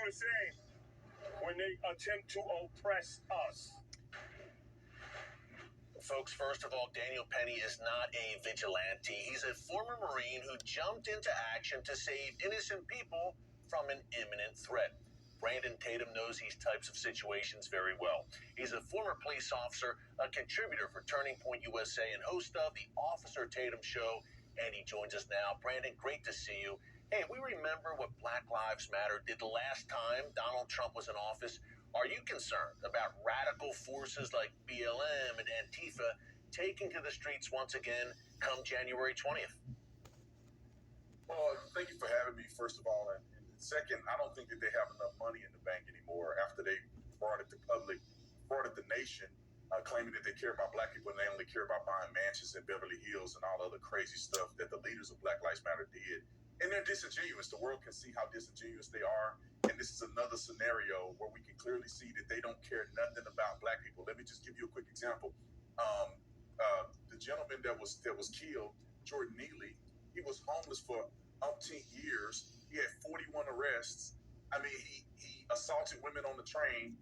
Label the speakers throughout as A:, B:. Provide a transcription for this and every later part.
A: USA when they attempt to oppress us.
B: Folks, first of all, Daniel Penny is not a vigilante. He's a former Marine who jumped into action to save innocent people from an imminent threat. Brandon Tatum knows these types of situations very well. He's a former police officer, a contributor for Turning Point USA, and host of the Officer Tatum Show, and he joins us now. Brandon, great to see you. Hey, we remember what Black Lives Matter did the last time Donald Trump was in office. Are you concerned about radical forces like BLM and Antifa taking to the streets once again come January 20th?
C: Well, thank you for having me, first of all. And second, I don't think that they have enough money in the bank anymore after they frauded the public, frauded the nation, claiming that they care about black people and they only care about buying mansions in Beverly Hills and all other crazy stuff that the leaders of Black Lives Matter did. And they're disingenuous. The world can see how disingenuous they are. And this is another scenario where we can clearly see that they don't care nothing about black people. Let me just give you a quick example. The gentleman that was killed, Jordan Neely, he was homeless for umpteen years. He had 41 arrests. I mean, he assaulted women on the train.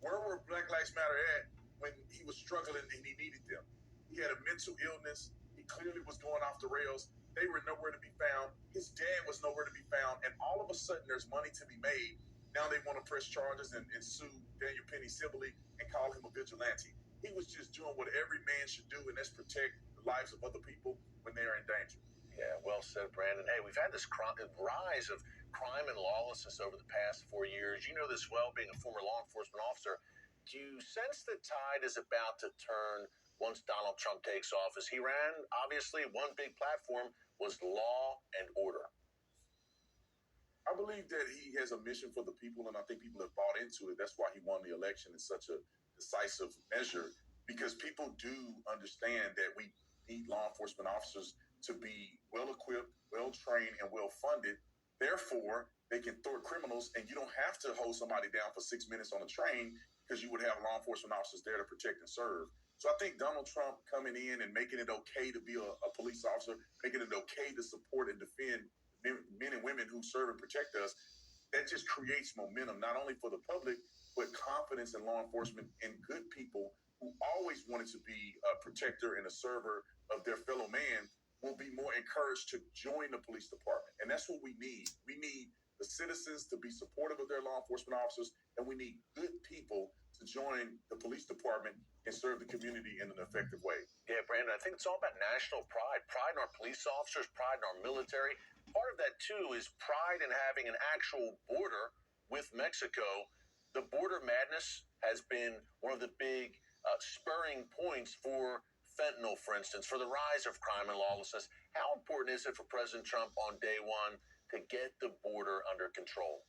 C: Where were Black Lives Matter at when he was struggling and he needed them? He had a mental illness. He clearly was going off the rails. They were nowhere to be found. His dad was nowhere to be found. And all of a sudden, there's money to be made. Now they want to press charges and sue Daniel Penny civilly and call him a vigilante. He was just doing what every man should do, and that's protect the lives of other people when they are in danger.
B: Yeah, well said, Brandon. Hey, we've had this rise of crime and lawlessness over the past 4 years. You know this well, being a former law enforcement officer. Do you sense the tide is about to turn once Donald Trump takes office? He ran, obviously, one big platform was law and order.
C: I believe that he has a mission for the people, and I think people have bought into it. That's why he won the election in such a decisive measure, because people do understand that we need law enforcement officers to be well-equipped, well-trained, and well-funded. Therefore, they can thwart criminals, and you don't have to hold somebody down for 6 minutes on a train because you would have law enforcement officers there to protect and serve. So I think Donald Trump coming in and making it okay to be a police officer, making it okay to support and defend men and women who serve and protect us, that just creates momentum, not only for the public, but confidence in law enforcement and good people who always wanted to be a protector and a server of their fellow man will be more encouraged to join the police department. And that's what we need. We need the citizens to be supportive of their law enforcement officers, and we need good people to join the police department and serve the community in an effective way.
B: Yeah, Brandon, I think it's all about national pride. Pride in our police officers, pride in our military. Part of that, too, is pride in having an actual border with Mexico. The border madness has been one of the big spurring points for fentanyl, for instance, for the rise of crime and lawlessness. How important is it for President Trump on day one to get the border under control?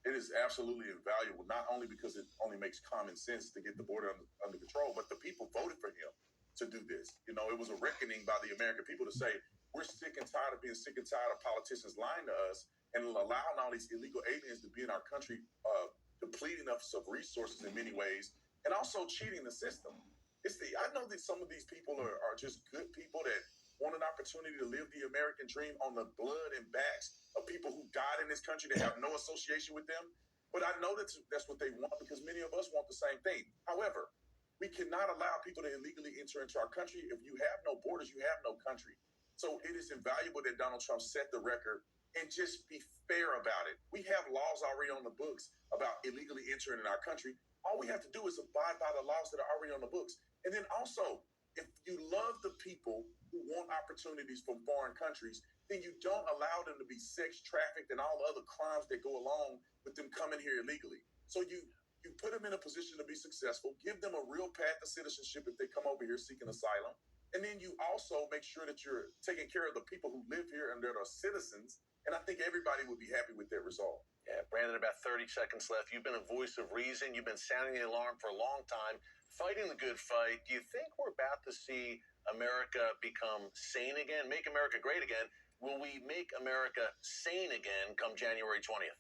C: It is absolutely invaluable, not only because it only makes common sense to get the border under control, but the people voted for him to do this. You know, it was a reckoning by the American people to say, we're sick and tired of being sick and tired of politicians lying to us and allowing all these illegal aliens to be in our country, depleting us of resources in many ways, and also cheating the system. I know that some of these people are just good people that want an opportunity to live the American dream on the blood and backs of people who died in this country that have no association with them. But I know that's what they want, because many of us want the same thing. However, we cannot allow people to illegally enter into our country. If you have no borders, you have no country. So it is invaluable that Donald Trump set the record and just be fair about it. We have laws already on the books about illegally entering in our country. All we have to do is abide by the laws that are already on the books. And then also, if you love the people who want opportunities from foreign countries, then you don't allow them to be sex trafficked and all the other crimes that go along with them coming here illegally. So you put them in a position to be successful, give them a real path to citizenship if they come over here seeking asylum. And then you also make sure that you're taking care of the people who live here and that are citizens. And I think everybody would be happy with that result.
B: Yeah, Brandon, about 30 seconds left. You've been a voice of reason. You've been sounding the alarm for a long time, fighting the good fight. Do you think we're about to see America become sane again, make America great again? Will we make America sane again come January 20th?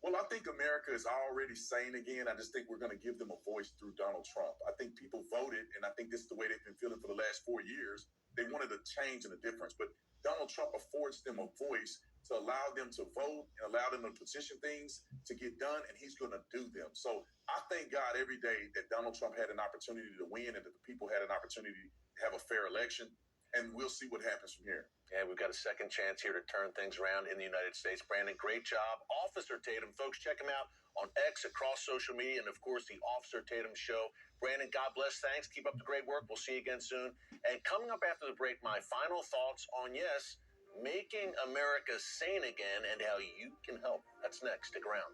C: Well, I think America is already sane again. I just think we're going to give them a voice through Donald Trump. I think people voted, and I think this is the way they've been feeling for the last 4 years. They wanted a change and a difference, but Donald Trump affords them a voice to allow them to vote and allow them to petition things to get done, and he's going to do them. So I thank God every day that Donald Trump had an opportunity to win and that the people had an opportunity to have a fair election, and we'll see what happens from here.
B: Yeah, we've got a second chance here to turn things around in the United States. Brandon, great job. Officer Tatum, folks, check him out on X, across social media, and, of course, the Officer Tatum Show. Brandon, God bless. Thanks. Keep up the great work. We'll see you again soon. And coming up after the break, my final thoughts on, yes, making America sane again and how you can help. That's next. Stick around.